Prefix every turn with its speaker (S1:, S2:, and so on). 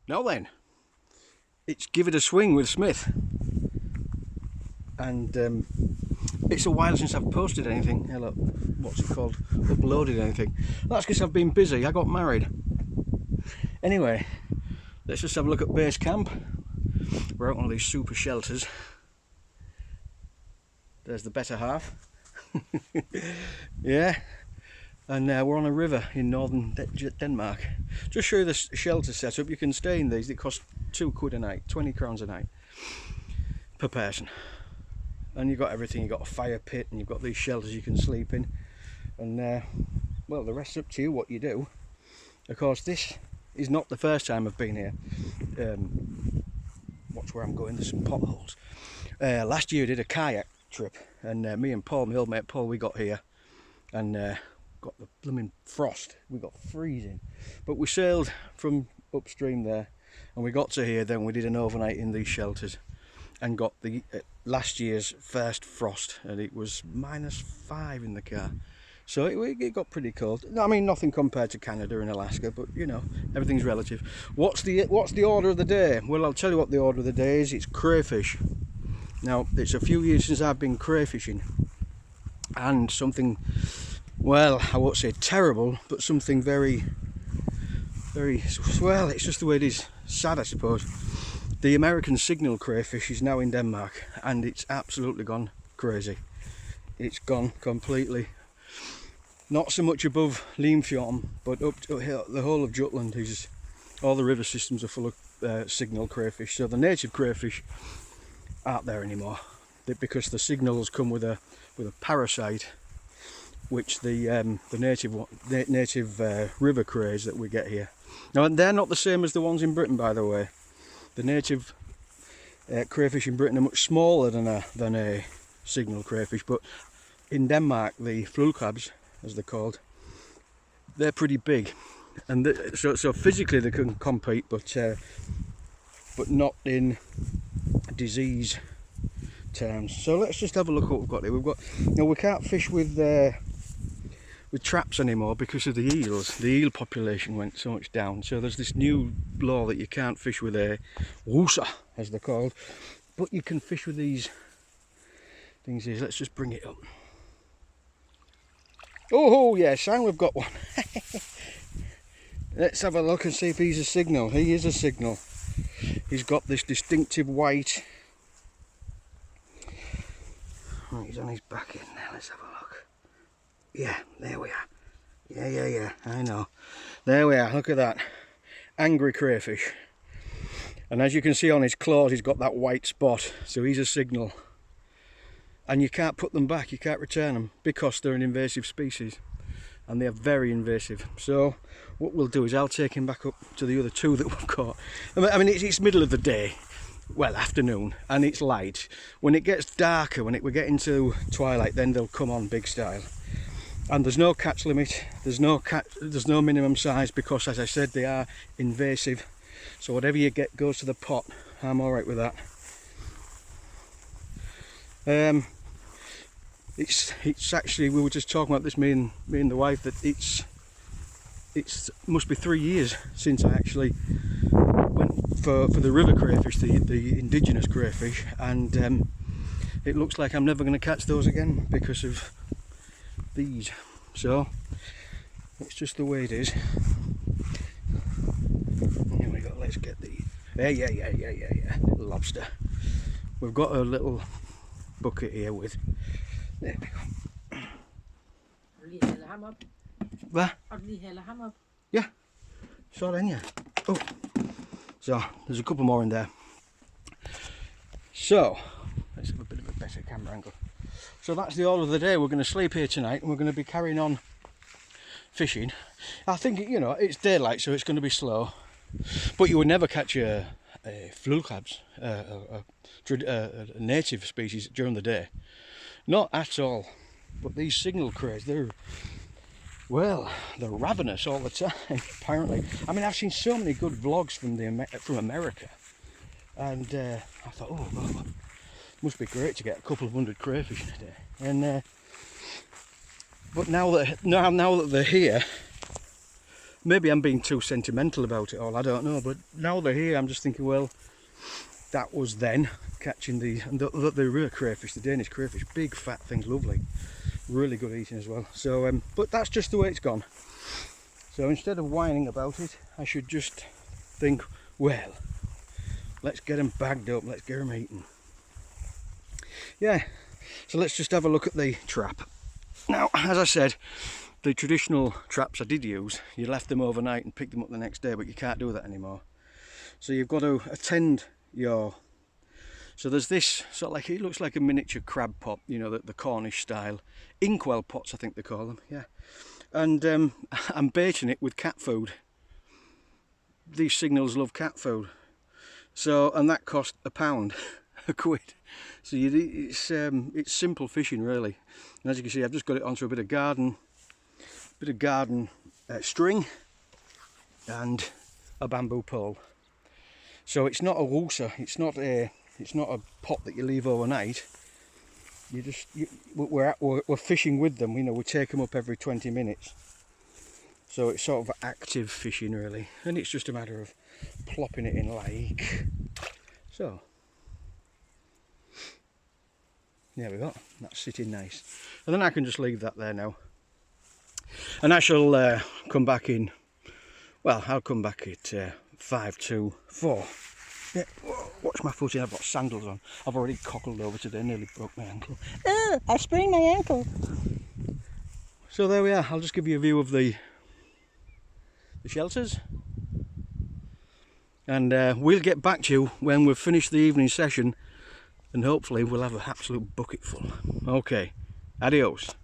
S1: Now then, it's Give It a Swing with Smith, and it's a while since I've posted anything. Hello, what's it called? Uploaded anything. That's because I've been busy. I got married. Anyway, let's just have a look at base camp. We're out on one of these super shelters. There's the better half. Yeah, and we're on a river in northern Denmark. Just show you the shelter setup. You can stay in these. They cost £2 a night, 20 crowns a night per person. And you've got everything. You've got a fire pit, and you've got these shelters you can sleep in. And well, the rest's up to you what you do. Of course, this is not the first time I've been here. Watch where I'm going. There's some potholes. Last year I did a kayak trip, and me and Paul, my old mate Paul, we got here and got the blooming frost. We got freezing, but we sailed from upstream there, and we got to here. Then we did an overnight in these shelters and got the last year's first frost, and it was -5 in the car. So it got pretty cold. I mean, nothing compared to Canada and Alaska, but you know, everything's relative. What's the order of the day? Well, I'll tell you what the order of the day is. It's crayfish. Now, it's a few years since I've been crayfishing, and something, well, I won't say terrible, but something very, very, well, it's just the way it is. Sad, I suppose. The American signal crayfish is now in Denmark, and it's absolutely gone crazy. It's gone completely. Not so much above Limfjorden, but up to the whole of Jutland. All the river systems are full of signal crayfish. So the native crayfish aren't there anymore, because the signals come with a parasite, which the native river crays that we get here. Now, they're not the same as the ones in Britain, by the way. The native crayfish in Britain are much smaller than a signal crayfish, but in Denmark, the flulkrabs, as they're called, they're pretty big, and so physically they can compete, but not in disease terms. So let's just have a look at what we've got here. We can't fish with traps anymore because of the eels. The eel population went so much down, so there's this new law that you can't fish with a woosa, as they're called, but you can fish with these things here. Let's just bring it up. Oh yes, and we've got one. Let's have a look and see if he's a signal. He is a signal. He's got this distinctive white. Oh, he's on his back end there. Let's have a look. Yeah, there we are. Yeah, I know. There we are, look at that. Angry crayfish. And as you can see on his claws, he's got that white spot, so he's a signal. And you can't put them back, you can't return them, because they're an invasive species, and they're very invasive. So what we'll do is I'll take him back up to the other two that we've got. I mean, it's middle of the day, well, afternoon, and it's light. When it gets darker, we get into twilight, then they'll come on big style. And there's no catch limit, there's no minimum size, because, as I said, they are invasive. So whatever you get goes to the pot. I'm all right with that. It's actually, we were just talking about this, me and the wife, that it's must be 3 years since I actually went for the river crayfish, the indigenous crayfish, and it looks like I'm never going to catch those again because of these. So it's just the way it is. Here we go. Let's get the yeah, little lobster. We've got a little bucket here with. There we go. Hvad? Yeah. Sådan, yeah. Oh. So there's a couple more in there. So let's have a bit of a better camera angle. So that's the order of the day. We're going to sleep here tonight, and we're going to be carrying on fishing. I think, you know, it's daylight, so it's going to be slow. But you would never catch a flulkrabs, a native species, during the day. Not at all. But these signal crays, they're ravenous all the time, apparently. I mean, I've seen so many good vlogs from America, and I thought, oh, well, must be great to get a couple of 100 crayfish in a day. And but now that they're here, maybe I'm being too sentimental about it all, I don't know, but now they're here I'm just thinking, well, that was then catching the real crayfish, the Danish crayfish, big fat things, lovely, really good eating as well. So but that's just the way it's gone. So instead of whining about it, I should just think, well, let's get them bagged up, let's get them eaten. Yeah, so let's just have a look at the trap. Now, as I said, the traditional traps I did use, you left them overnight and picked them up the next day, but you can't do that anymore. So you've got to attend your... So there's this, sort of like, it looks like a miniature crab pot, you know, the Cornish style. Inkwell pots, I think they call them, yeah. And I'm baiting it with cat food. These signals love cat food. So, and that cost £1, a quid. So it's simple fishing really. And as you can see, I've just got it onto a bit of garden string and a bamboo pole. So it's not a wooser, it's not a pot that you leave overnight. We're fishing with them, you know, we take them up every 20 minutes. So it's sort of active fishing really, and it's just a matter of plopping it in like so. There we go, that's sitting nice. And then I can just leave that there now. And I shall come back in, well, I'll come back at 5 to 4. Yeah, watch my footing, I've got sandals on. I've already cockled over today, nearly broke my ankle. Oh, I sprained my ankle. So there we are, I'll just give you a view of the shelters. And we'll get back to you when we've finished the evening session, and hopefully we'll have an absolute bucket full. Okay, adios.